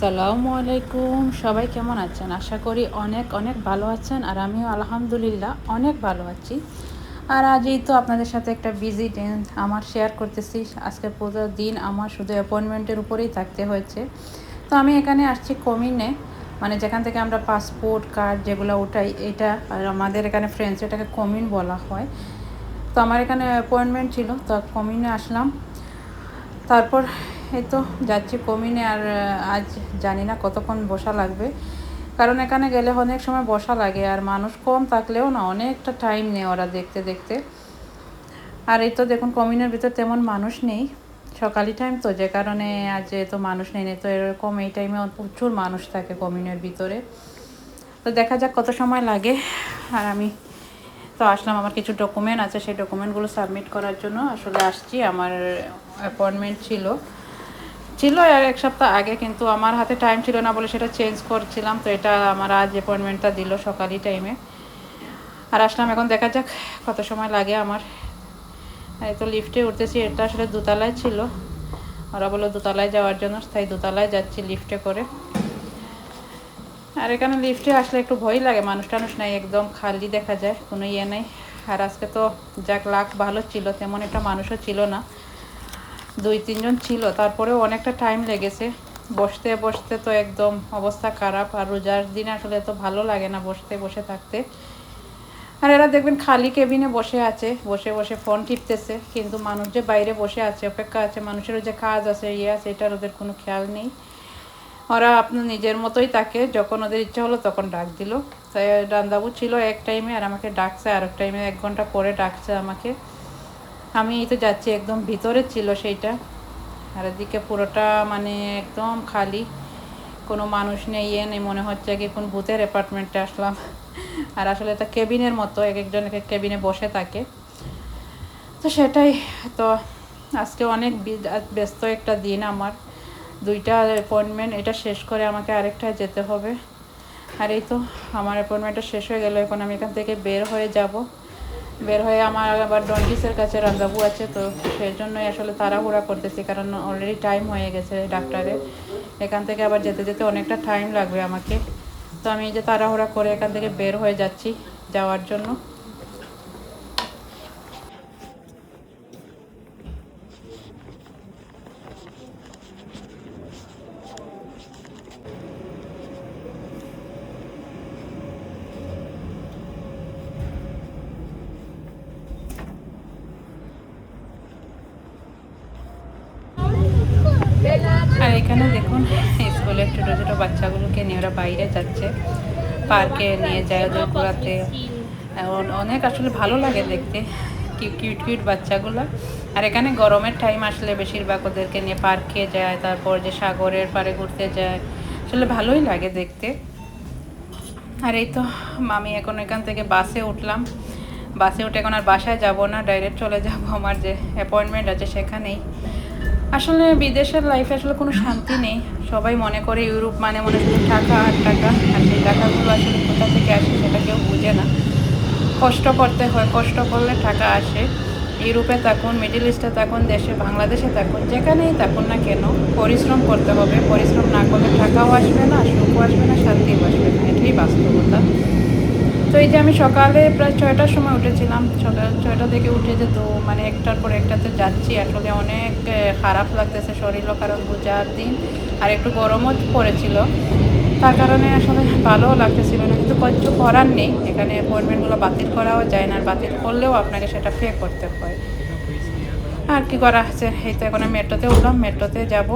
আসসালামু আলাইকুম। সবাই কেমন আছেন? আশা করি অনেক অনেক ভালো আছেন, আর আমিও আলহামদুলিল্লাহ অনেক ভালো আছি। আর আজই তো আপনাদের সাথে একটা বিজি দিন আমার শেয়ার করতেছি। আজকে পুরো দিন আমার শুধু অ্যাপয়েন্টমেন্টের উপরেই থাকতে হয়েছে। তো আমি এখানে আসছি কমিনে, মানে যেখান থেকে আমরা পাসপোর্ট কার্ড যেগুলো উঠাই, এটা আর আমাদের এখানে ফ্রেন্ডস এটাকে কমিন বলা হয়। তো আমার এখানে অ্যাপয়েন্টমেন্ট ছিল, তো কমিনে আসলাম। তারপর এই তো যাচ্ছি কমিনে। আর আজ জানি না কতক্ষণ বসা লাগবে, কারণ এখানে গেলে অনেক সময় বসা লাগে, আর মানুষ কম থাকলেও না অনেকটা টাইম নেয় ওরা দেখতে দেখতে। আর এই তো দেখুন কমিনের ভিতর তেমন মানুষ নেই, সকালি টাইম তো, যে কারণে আজ তো মানুষ নেই। তো এরকম এই টাইমে প্রচুর মানুষ থাকে কমিনের ভিতরে। তো দেখা যাক কত সময় লাগে। আর আমি তো আসলাম, আমার কিছু ডকুমেন্ট আছে, সেই ডকুমেন্টগুলো সাবমিট করার জন্য আসলে আসছি। আমার অ্যাপয়েন্টমেন্ট ছিল আর এক সপ্তাহ আগে, কিন্তু আমার হাতে টাইম ছিল না বলে সেটা চেঞ্জ করছিলাম। তো এটা আমার আজ অ্যাপয়েন্টমেন্টটা দিল সকালই টাইমে। আর আসলাম, এখন দেখা যাক কত সময় লাগে আমার। এই তো লিফটে উঠতেছি, এটা আসলে দোতলায় ছিল, ওরা বললো দোতলায় যাওয়ার জন্য, তাই দোতলায় যাচ্ছি লিফটে করে। আর এখানে লিফটে আসলে একটু ভয় লাগে, মানুষ টানুষ নাই, একদম খালি দেখা যায়, কোনো ইয়ে নেই। আর আজকে তো যাক লাক ভালো ছিল, তেমন একটা মানুষও ছিল না, 2-3 জন ছিল, তারপরেও অনেকটা টাইম লেগেছে। বসতে বসতে তো একদম অবস্থা খারাপ। আর রোজার দিনে আসলে তো ভালো লাগে না বসে থাকতে। আর এরা দেখবেন খালি কেবিনে বসে আছে, বসে বসে ফোন টিপতেছে, কিন্তু মানুষ যে বাইরে বসে আছে, অপেক্ষা আছে, মানুষেরও যে কাজ আছে ইয়ে আছে, এটার ওদের কোনো খেয়াল নেই। ওরা আপনার নিজের মতোই থাকে, যখন ওদের ইচ্ছা হলো তখন ডাক দিল। তাই রান্দাবু ছিল এক টাইমে, আর আমাকে ডাকছে আর এক টাইমে, 1 ঘন্টা পরে ডাকছে আমাকে। আমি তো যাচ্ছি, একদম ভিতরে ছিল সেইটা। আর এদিকে পুরোটা মানে একদম খালি, কোনো মানুষ নেই, ইয়ে নেই, মনে হচ্ছে কি কোন ভূতের অ্যাপার্টমেন্টে আসলাম। আর আসলে এটা কেবিনের মতো, এক একজন এক এক কেবিনে বসে থাকে, তো সেটাই। তো আজকে অনেক ব্যস্ত একটা দিন আমার, 2টা অ্যাপয়েন্টমেন্ট, এটা শেষ করে আমাকে আরেকটায় যেতে হবে। আর এই তো আমার অ্যাপয়েন্টমেন্টটা শেষ হয়ে গেল, এখন আমি এখান থেকে বের হয়ে যাব। বের হয়ে আমার আবার ডন্টিসের কাছে রান্দাবু আছে, তো সেই জন্যই আসলে তাড়াহুড়া করতেছি, কারণ অলরেডি টাইম হয়ে গেছে ডাক্তারের। এখান থেকে আবার যেতে যেতে অনেকটা টাইম লাগবে আমাকে। তো আমি এই যে তাড়াহুড়া করে এখান থেকে বের হয়ে যাচ্ছি যাওয়ার জন্য। আর এখানে দেখুন স্কুলের ছোটো ছোটো বাচ্চাগুলোকে নিয়ে ওরা বাইরে যাচ্ছে, পার্কে নিয়ে যায় ওদের ঘোরাতে। অনেক আসলে ভালো লাগে দেখতে, কিউট কিউট বাচ্চাগুলো। আর এখানে গরমের টাইম আসলে বেশিরভাগ ওদেরকে নিয়ে পার্কে যায়, তারপর যে সাগরের পাড়ে ঘুরতে যায়, আসলে ভালোই লাগে দেখতে। আর এই তো আমি এখন এখান থেকে বাসে উঠলাম। বাসে উঠে এখন আর বাসায় যাব না, ডাইরেক্ট চলে যাব আমার যে অ্যাপয়েন্টমেন্ট আছে সেখানেই। আসলে বিদেশের লাইফে আসলে কোনো শান্তি নেই। সবাই মনে করে ইউরোপ মানে মনে শুধু টাকা আর টাকা, আর সেই টাকাগুলো আসলে কোথা থেকে আসে সেটা কেউ বুঝে না। কষ্ট করতে হয়, কষ্ট করলে টাকা আসে। ইউরোপে থাকুন, মিডল ইস্টে থাকুন, দেশে বাংলাদেশে থাকুন, যেখানেই থাকুন না কেন পরিশ্রম করতে হবে। পরিশ্রম না করলে টাকাও আসবে না, সুখও আসবে না, শান্তিও আসবে না, এটাই বাস্তবতা। তো এই যে আমি সকালে প্রায় 6টার সময় উঠেছিলাম, সকাল 6টা থেকে উঠে যে তো মানে একটার পর একটাতে যাচ্ছি, আসলে অনেক খারাপ লাগতেছে শরীরও, কারণ রোজার দিন আর একটু গরমও পড়েছিল, তার কারণে আসলে ভালোও লাগতেছিল না। কিন্তু কিছু করার নেই, এখানে অ্যাপয়েন্টমেন্টগুলো বাতিল করাও যায় না, আর বাতিল করলেও আপনাকে সেটা পে করতে হয়। আর কি করা আছে, এই তো এখন আমি মেট্রোতে উঠলাম, মেট্রোতে যাব।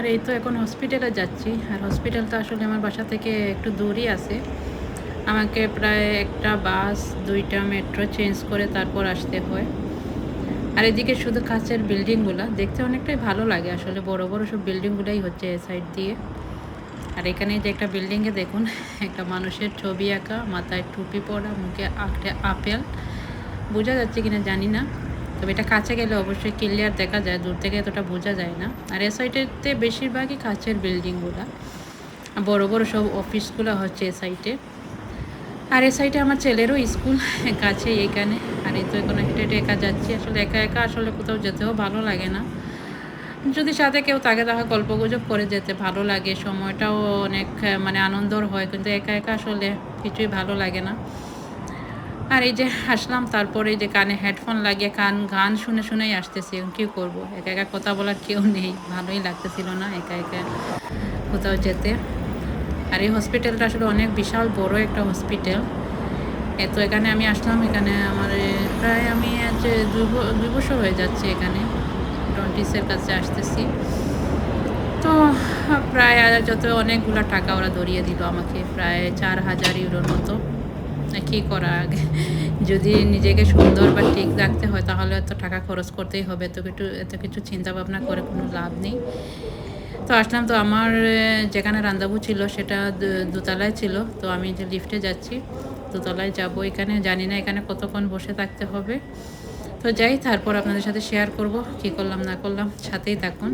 আর এই তো এখন হসপিটালে যাচ্ছি। আর হসপিটালটা আসলে আমার বাসা থেকে একটু দূরই আছে, আমাকে প্রায় একটা বাস 2টা মেট্রো চেঞ্জ করে তারপর আসতে হয়। আর এদিকে শুধু কাছের বিল্ডিংগুলো দেখতে অনেকটাই ভালো লাগে, আসলে বড় বড় সব বিল্ডিংগুলোই হচ্ছে এ সাইড দিয়ে। আর এখানে যে একটা বিল্ডিংয়ে দেখুন একটা মানুষের ছবি আঁকা, মাথায় টুপি পরা, মুখে আপেল, বোঝা যাচ্ছে কিনা জানি না, তবে এটা কাছে গেলে অবশ্যই ক্লিয়ার দেখা যায়, দূর থেকে এতটা বোঝা যায় না। আর এ সাইডেতে বেশিরভাগই কাছের বিল্ডিংগুলো, বড় বড় সব অফিসগুলো হচ্ছে এ সাইডে। আর এ সাইডে আমার ছেলেরও স্কুল কাছে এখানে। আর এই তো এখন হেঁটে হেঁটে একা যাচ্ছি, আসলে একা একা আসলে কোথাও যেতেও ভালো লাগে না, যদি সাথে কেউ থাকে তাহলে গল্প গুজব করে যেতে ভালো লাগে, সময়টাও অনেক মানে আনন্দর হয়, কিন্তু একা একা আসলে কিছুই ভালো লাগে না। আর এই যে আসলাম, তারপরে এই যে কানে হেডফোন লাগিয়ে গান শুনে শুনেই আসতেছি, কী করবো, একা একা কথা বলার কেউ নেই, ভালোই লাগতেছিল না একা একা কোথাও যেতে। আর এই হসপিটালটা আসলে অনেক বিশাল বড় একটা হসপিটাল। তো এখানে আমি আসলাম, এখানে আমার প্রায় আমি আজ 2 বছর হয়ে যাচ্ছে এখানে ডন্টিসের কাছে আসতেছি। তো প্রায় যত অনেকগুলো টাকা ওরা ধরিয়ে দিল আমাকে, প্রায় 4,000 ইউরোর মতো। কী করা, আগে যদি নিজেকে সুন্দর বা ঠিক রাখতে হয় তাহলে এত টাকা খরচ করতেই হবে, এত কিছু চিন্তা ভাবনা করে কোনো লাভ নেই। তো আসলাম, তো আমার যেখানে রান্দাবু ছিল সেটা দোতলায় ছিল, তো আমি যে লিফটে যাচ্ছি দোতলায় যাব, এখানে জানি না এখানে কতক্ষণ বসে থাকতে হবে। তো যাই, তারপর আপনাদের সাথে শেয়ার করব কী করলাম না করলাম, সাথেই থাকুন।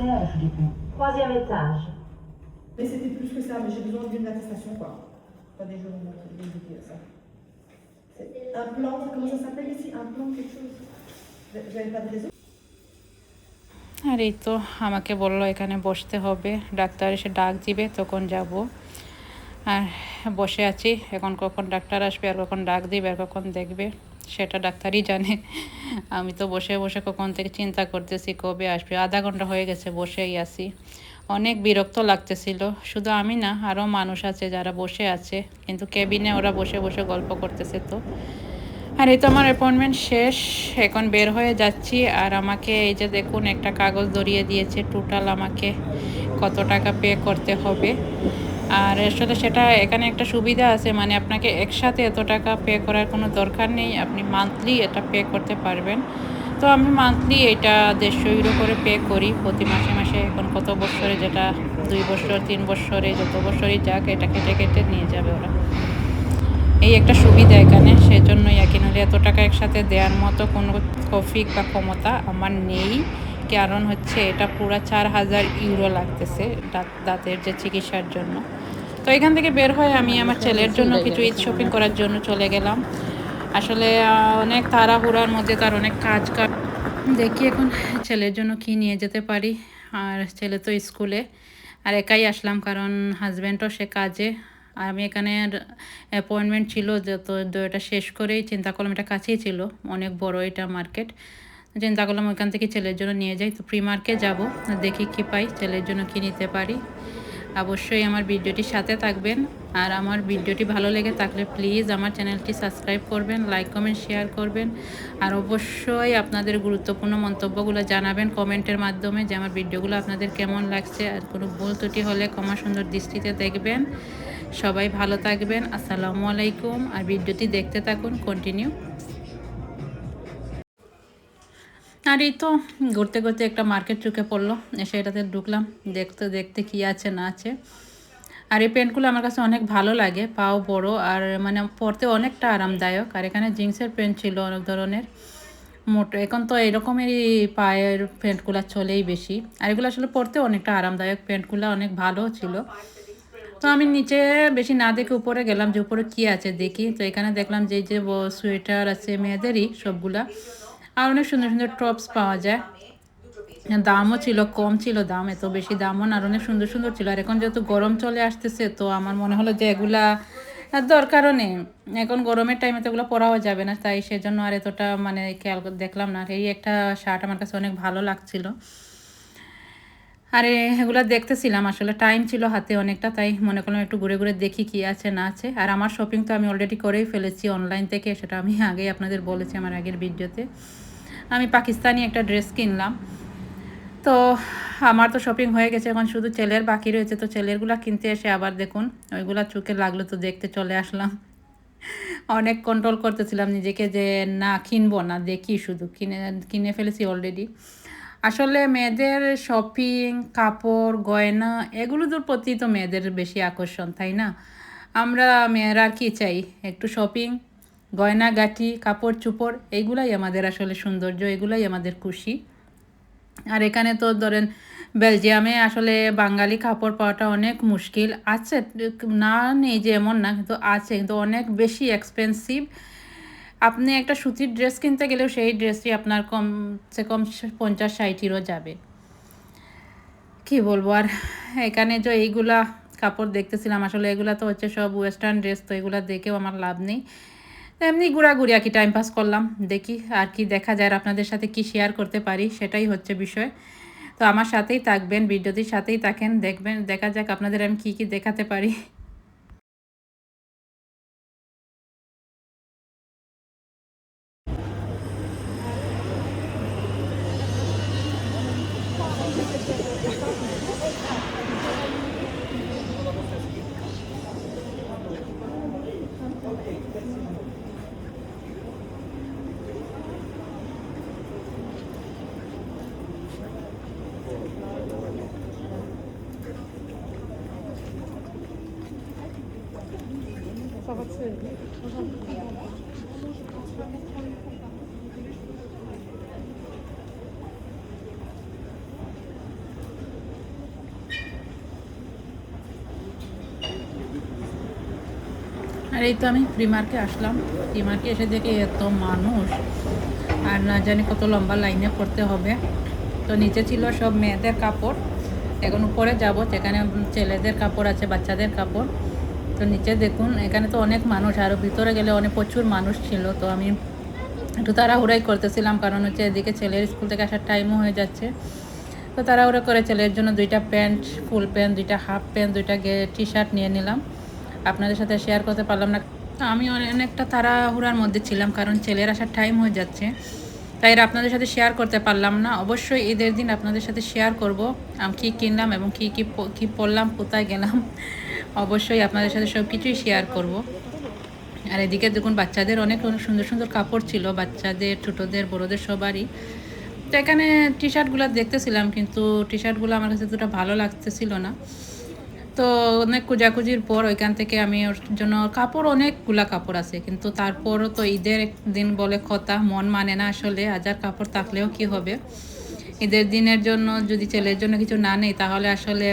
Étage, du coup. Troisième étage. Mais c'était plus que ça, mais j'ai besoin d'une attestation, quoi. Pas des jours, ça. C'est un plan, comment ça s'appelle ici? Un plan, quelque chose? J'avais pas de réseau. আর এই তো আমাকে বললো এখানে বসতে হবে, doctor এসে ডাক দিবে তখন যাব। আর বসে আছি, এখন কখন ডাক্তার আসবে আর কখন ডাক দিবে আর কখন দেখবে সেটা ডাক্তারই জানে। আমি তো বসে বসে কখন থেকে চিন্তা করতেছি কবে আসবে, আধা ঘন্টা হয়ে গেছে বসেই আছি, অনেক বিরক্ত লাগতেছিল। শুধু আমি না, আরও মানুষ আছে যারা বসে আছে, কিন্তু কেবিনে ওরা বসে বসে গল্প করতেছে। তো আর এই তো আমার অ্যাপয়েন্টমেন্ট শেষ, এখন বের হয়ে যাচ্ছি। আর আমাকে এই যে দেখুন একটা কাগজ ধরিয়ে দিয়েছে, টোটাল আমাকে কত টাকা পে করতে হবে। আর আসলে সেটা এখানে একটা সুবিধা আছে, মানে আপনাকে একসাথে এত টাকা পে করার কোনো দরকার নেই, আপনি মান্থলি এটা পে করতে পারবেন। তো আমি মান্থলি এটা 150 ইউরো করে পে করি প্রতি মাসে মাসে। এখন কত বছরে, যেটা 2 বছর 3 বছরে যত বছরই যাক, এটা কেটে কেটে নিয়ে যাবে ওরা, এই একটা সুবিধা এখানে। সেজন্যই আর কি, নাহলে এত টাকা একসাথে দেওয়ার মতো কোনো কফিক বা ক্ষমতা আমার নেই। কারণ হচ্ছে এটা পুরো 4,000 ইউরো লাগতেছে দাঁতের যে চিকিৎসার জন্য। তো এখান থেকে বের হয়ে আমি আমার ছেলের জন্য কিছু ঈদ শপিং করার জন্য চলে গেলাম। আসলে অনেক তাড়াহুড়ার মধ্যে, তার অনেক কাজ দেখি এখন ছেলের জন্য কি নিয়ে যেতে পারি। আর ছেলে তো স্কুলে, আর একাই আসলাম কারণ হাজব্যান্ডও সে কাজে। আর আমি এখানে অ্যাপয়েন্টমেন্ট ছিল যে, তো এটা শেষ করেই চিন্তা করলাম, এটা কাছেই ছিল, অনেক বড় এটা মার্কেট, চিন্তা করলাম ওইখান থেকে ছেলের জন্য নিয়ে যাই। তো প্রি মার্কে যাবো, দেখি কি পাই, ছেলের জন্য কি নিতে পারি। অবশ্যই আমার ভিডিওটির সাথে থাকবেন। আর আমার ভিডিওটি ভালো লেগে থাকলে প্লিজ আমার চ্যানেলটি সাবস্ক্রাইব করবেন, লাইক কমেন্ট শেয়ার করবেন। আর অবশ্যই আপনাদের গুরুত্বপূর্ণ মন্তব্যগুলো জানাবেন কমেন্টের মাধ্যমে, যে আমার ভিডিওগুলো আপনাদের কেমন লাগছে। আর কোনো ভুল ত্রুটি হলে ক্ষমা সুন্দর দৃষ্টিতে দেখবেন। সবাই ভালো থাকবেন, আসসালামু আলাইকুম। আর ভিডিওটি দেখতে থাকুন কন্টিনিউ। আর এই তো ঘুরতে ঘুরতে একটা মার্কেট চোখে পড়লো, এসে এটাতে ঢুকলাম, দেখতে দেখতে কী আছে না আছে। আর এই প্যান্টগুলো আমার কাছে অনেক ভালো লাগে, পাও বড় আর মানে পরতে অনেকটা আরামদায়ক। আর এখানে জিন্সের প্যান্ট ছিল অনেক ধরনের, মোটো, এখন তো এরকমেরই পায়ের প্যান্টগুলো চলেই বেশি। আর এগুলো আসলে পরতে অনেকটা আরামদায়ক, প্যান্টগুলো অনেক ভালো ছিল। তো আমি নিচে বেশি না দেখে উপরে গেলাম, যে উপরে কী আছে দেখি। তো এখানে দেখলাম যে সোয়েটার আছে মেয়েদেরই সবগুলা, আর অনেক সুন্দর সুন্দর টপস পাওয়া যায়। দামও ছিল কম, ছিল দাম, এত বেশি দামও না, আর অনেক সুন্দর সুন্দর ছিল। আর এখন যেহেতু গরম চলে আসতেছে, তো আমার মনে হলো যে এগুলা দরকারও নেই, এখন গরমের টাইমে তো এগুলো পরাও যাবে না, তাই সেজন্য আর এতটা মানে খেয়াল দেখলাম না। এই একটা শার্ট আমার কাছে অনেক ভালো লাগছিল। আরে এগুলা দেখতেছিলাম, আসলে টাইম ছিল হাতে অনেকটা, তাই মনে করলাম একটু ঘুরে ঘুরে দেখি কি আছে না আছে। আর আমার শপিং তো আমি অলরেডি করেই ফেলেছি অনলাইন থেকে, সেটা আমি আগেই আপনাদের বলেছি আমার আগের ভিডিওতে। আমি পাকিস্তানি একটা ড্রেস কিনলাম। তো আমার তো শপিং হয়ে গেছে, এখন শুধু ছেলের বাকি রয়েছে। তো ছেলেরগুলা কিনতে এসে আবার দেখুন ওইগুলা চোখে লাগলো, তো দেখতে চলে আসলাম। অনেক কন্ট্রোল করতেছিলাম নিজেকে যে না কিনবো না, দেখি শুধু কিনে ফেলেছি অলরেডি। আসলে মেয়েদের শপিং, কাপড়, গয়না এগুলোর প্রতি তো মেয়েদের বেশি আকর্ষণ, তাই না? আমরা মেয়েরা আর কি চাই, একটু শপিং, গয়নাগাটি, কাপড় চোপড়, এইগুলাই আমাদের আসলে সৌন্দর্য, এগুলাই আমাদের খুশি। আর এখানে তো ধরেন বেলজিয়ামে আসলে বাঙালি কাপড় পাওয়াটা অনেক মুশকিল আছে, না নেই যে এমন না, কিন্তু আছে, কিন্তু অনেক বেশি এক্সপেন্সিভ। আপনি একটা সুতির ড্রেস কিনতে গেলেও সেই ড্রেসটি আপনার কমসে কম 50-60 যাবে। কি বলবো আর। এখানে যে এইগুলা কাপড় দেখতেছিলাম, আসলে এগুলা তো হচ্ছে সব ওয়েস্টার্ন ড্রেস, তো এগুলা দেখেও আমার লাভ নেই। এমনি ঘোরাঘুরি আর কি টাইম পাস করলাম, দেখি আর কি দেখা যায়, আর আপনাদের সাথে কি শেয়ার করতে পারি সেটাই হচ্ছে বিষয়। তো আমার সাথেই থাকবেন, ভিডিওটির সাথেই থাকেন, দেখবেন, দেখা যাক আপনাদের আমি কি কি দেখাতে পারি। আর এই তো আমি প্রিমার্কে আসলাম। প্রিমার্কে এসে দেখি এত মানুষ, আর না জানি কত লম্বা লাইনে পড়তে হবে। তো নিচে ছিল সব মেয়েদের কাপড়, এখন উপরে যাব, যেখানে ছেলেদের কাপড় আছে, বাচ্চাদের কাপড়। তো নিচে দেখুন, এখানে তো অনেক মানুষ, আরও ভিতরে গেলে অনেক প্রচুর মানুষ ছিল। তো আমি একটু তাড়াহুড়াই করতেছিলাম, কারণ হচ্ছে এদিকে ছেলের স্কুল থেকে আসার টাইমও হয়ে যাচ্ছে। তো তাড়াহুড়া করে ছেলের জন্য 2টা প্যান্ট, ফুল প্যান্ট, 2টা হাফ প্যান্ট, 2টা টি শার্ট নিয়ে নিলাম। আপনাদের সাথে শেয়ার করতে পারলাম না, তো আমি অনেকটা তাড়াহুড়ার মধ্যে ছিলাম, কারণ ছেলের আসার টাইম হয়ে যাচ্ছে, তাই আপনাদের সাথে শেয়ার করতে পারলাম না। অবশ্যই ঈদের দিন আপনাদের সাথে শেয়ার করব আমি কী কিনলাম এবং কী পরলাম, কোথায় গেলাম, অবশ্যই আপনাদের সাথে সব কিছুই শেয়ার করব। আর এদিকে দেখুন বাচ্চাদের অনেক অনেক সুন্দর সুন্দর কাপড় ছিল, বাচ্চাদের, ছোটোদের, বড়োদের সবারই। তো এখানে টি শার্টগুলো দেখতেছিলাম, কিন্তু টি শার্টগুলো আমার কাছে এতটা ভালো লাগতেছিল না। তো অনেক খোঁজাখুঁজির পর ওইখান থেকে আমি ওর জন্য কাপড়, অনেকগুলা কাপড় আছে, কিন্তু তারপরও তো ঈদের দিন বলে কথা, মন মানে না আসলে, হাজার কাপড় থাকলেও কি হবে। ঈদের দিনের জন্য যদি ছেলের জন্য কিছু না নেই তাহলে আসলে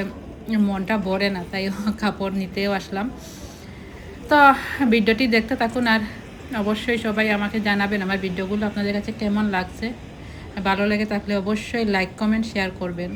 মনটা ভরে না, তাই কাপড় নিতেও আসলাম। তো ভিডিওটি দেখতে থাকুন, আর অবশ্যই সবাই আমাকে জানাবেন আমার ভিডিওগুলো আপনাদের কাছে কেমন লাগছে। ভালো লেগে থাকলে অবশ্যই লাইক, কমেন্ট, শেয়ার করবেন।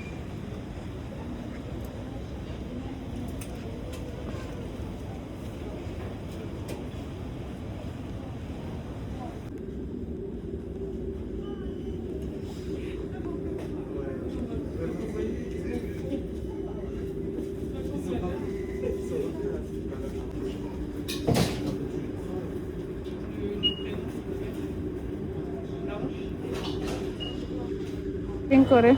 শপিং করে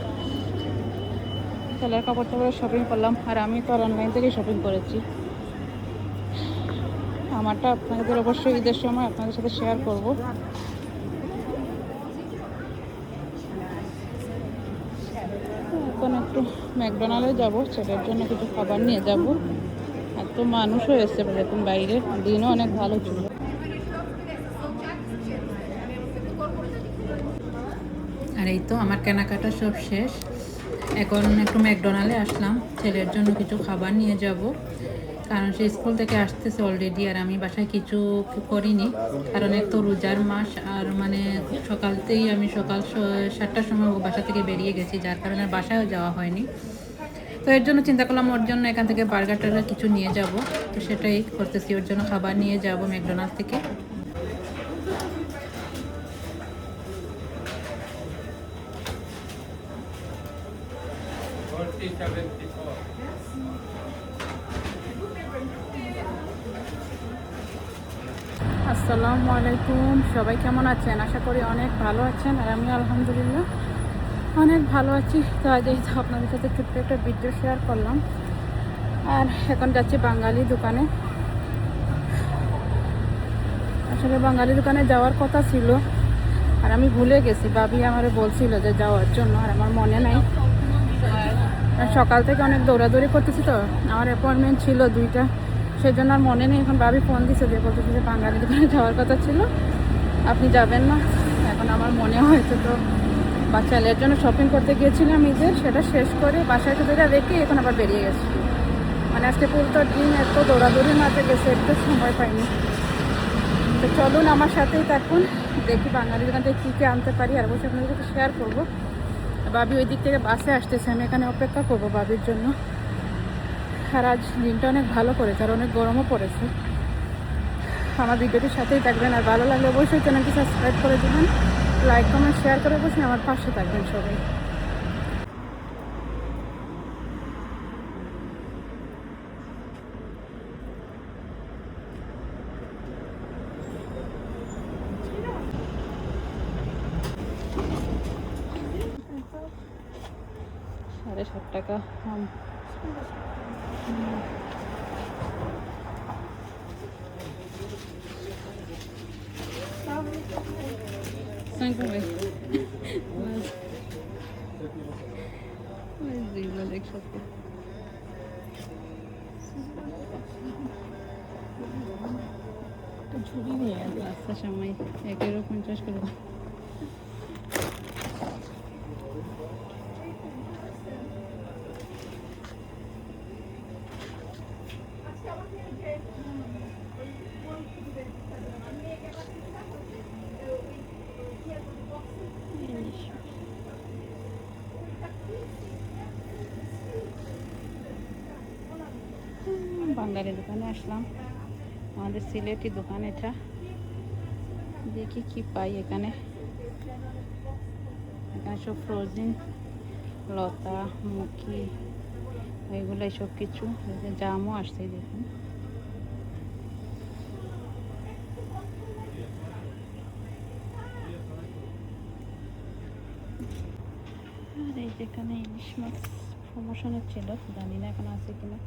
ছেলের কাপড় টাপড় শপিং করলাম, আর আমি তো অনলাইন থেকেই শপিং করেছি। আমারটা আপনাদের অবশ্যই ঈদের সময় আপনাদের সাথে শেয়ার করব। এখন একটু ম্যাকডোনাল্ডে যাব, ছেলের জন্য কিছু খাবার নিয়ে যাব। এত মানুষ হয়েছে দেখুন বাইরে, দিনও অনেক ভালো ছিল। আর এই তো আমার কেনাকাটা সব শেষ, এখন একটু ম্যাকডোনাল্ডে আসলাম, ছেলের জন্য কিছু খাবার নিয়ে যাব, কারণ সে স্কুল থেকে আসতেছে অলরেডি, আর আমি বাসায় কিছু করিনি, কারণ এক তো রোজার মাস, আর মানে সকালতেই আমি সকাল 7টার সময় বাসা থেকে বেরিয়ে গেছি, যার কারণে বাসায়ও যাওয়া হয়নি। তো এর জন্য চিন্তা করলাম ওর জন্য এখান থেকে বার্গার টার্গার কিছু নিয়ে যাব, তো সেটাই করতেছি, ওর জন্য খাবার নিয়ে যাব ম্যাকডোনাল্ড থেকে। 4074. আসসালামু আলাইকুম, সবাই কেমন আছেন? আশা করি অনেক ভালো আছেন, আর আমি আলহামদুলিল্লাহ অনেক ভালো আছি। তো আজ এই তো আপনাদের সাথে ছোট্ট একটা ভিডিও শেয়ার করলাম। আর এখন যাচ্ছি বাঙালি দোকানে। আসলে বাঙালি দোকানে যাওয়ার কথা ছিল, আর আমি ভুলে গেছি। ভাবি আমারে বলছিল যে যাওয়ার জন্য, আর আমার মনে নাই। আর সকাল থেকে অনেক দৌড়াদৌড়ি করতেছি, তো আমার অ্যাপয়েন্টমেন্ট ছিল 2টা, সেই জন্য আর মনে নেই। এখন ভাবি ফোন দিছে যে বলতেছে যে বাঙালি দোকানে যাওয়ার কথা ছিল, আপনি যাবেন না। এখন আমার মনে হয়েছে, তো বাচ্চাদের জন্য শপিং করতে গিয়েছিলাম ঈদের, সেটা শেষ করে বাসায় যেটা রেখে এখন আবার বেরিয়ে গেছি। মানে আজকে পুরোটা দিন এত দৌড়াদৌড়ির মাঝে গেছে, একটু সময় পাইনি। তো চলুন আমার সাথেই থাকুন, দেখি বাঙালি দোকান থেকে কী কী আনতে পারি, আর অবশ্যই আপনাদের সাথে শেয়ার করবো। ভাবি ওই দিক থেকে বাসে আসতেছে, আমি এখানে অপেক্ষা করবো ভাবির জন্য। আর আজ দিনটা অনেক ভালো করেছে, আর অনেক গরমও পড়েছে। আমার ভিডিওটির সাথেই থাকবেন, আর ভালো লাগলে অবশ্যই চ্যানেলটি সাবস্ক্রাইব করে দেবেন, লাইক কমেন্ট শেয়ার করে অবশ্যই আমার পাশে থাকবেন সবাই। ৳7.5 আম। 5 হবে। যেগুলো একসাথে ঝুড়ি নিয়ে আসার সময় 1.50 করে। বাঙালি দোকানে আসলাম, আমাদের সিলেটি দোকান এটা। দেখি কি পাই এখানে। এখানে সব ফ্রোজেন লতা মুখি এগুলো সব কিছু, জামও আসছে দেখুন। আর এই যেখানে ইলিশ মাছ প্রমোশনের ছিল, জানি না এখন আছে কিনা।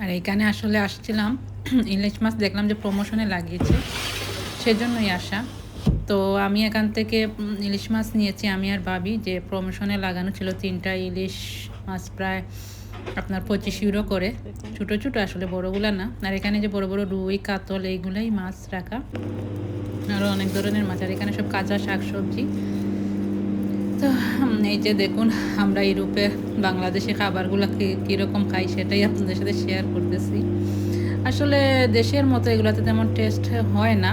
আর এইখানে আসলে আসছিলাম, ইলিশ মাছ দেখলাম যে প্রমোশনে লাগিয়েছে, সেজন্যই আসা। তো আমি এখান থেকে ইলিশ মাছ নিয়েছি, আমি আর ভাবি। যে প্রমোশনে লাগানো ছিল 3টা ইলিশ মাছ, প্রায় আপনার 25 ইউরো করে। ছোটো ছোটো আসলে, বড়গুলা না। আর এখানে যে বড় বড় রুই কাতল এইগুলাই মাছ রাখা, আরও অনেক ধরনের মাছ। আর এখানে সব কাঁচা শাকসবজি। তো এই যে দেখুন, আমরা ইউরোপে বাংলাদেশি খাবারগুলো কীরকম খাই সেটাই আপনাদের সাথে শেয়ার করতেছি। আসলে দেশের মতো এগুলোতে তেমন টেস্ট হয় না।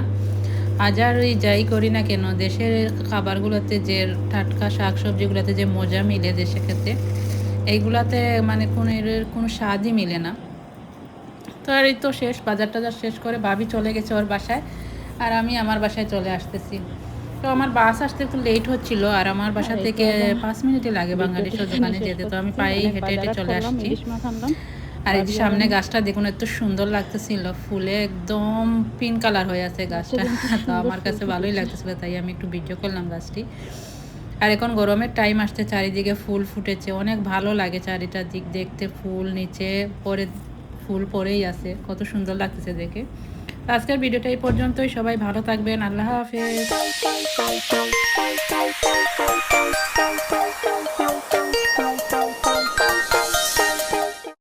হাজারই যাই করি না কেন, দেশের খাবারগুলোতে যে টাটকা শাকসবজিগুলোতে যে মজা মিলে দেশে খেতে, এইগুলাতে মানে কোনো স্বাদই মিলে না। তো আর এই তো শেষ, বাজার টাজার শেষ করে ভাবি চলে গেছে ওর বাসায়, আর আমি আমার বাসায় চলে আসতেছি। তো আমার বাস আসতে একটু লেট হচ্ছিল, আর আমার বাসা থেকে 5 মিনিটই লাগে বাঙালি দোকানে যেতে। তো আমি পায়ে হেঁটে হেঁটে চলে আসছি। আর এই যে সামনে গাছটা দেখুন, এত সুন্দর লাগতেছিল, ফুলে একদম পিঙ্ক কালার হয়ে আছে গাছটা। তো আমার কাছে ভালোই লাগতেছিল, তাই আমি একটু ভিডিও করলাম গাছটি। আর এখন গরমের টাইম আসছে, চারিদিকে ফুল ফুটেছে, অনেক ভালো লাগে চারিটা দিক দেখতে। ফুল নিচে পরে ফুল পরেই আছে, কত সুন্দর লাগতেছে দেখে। আজকের ভিডিওটা এই পর্যন্তই, সবাই ভালো থাকবেন, আল্লাহ হাফেজ।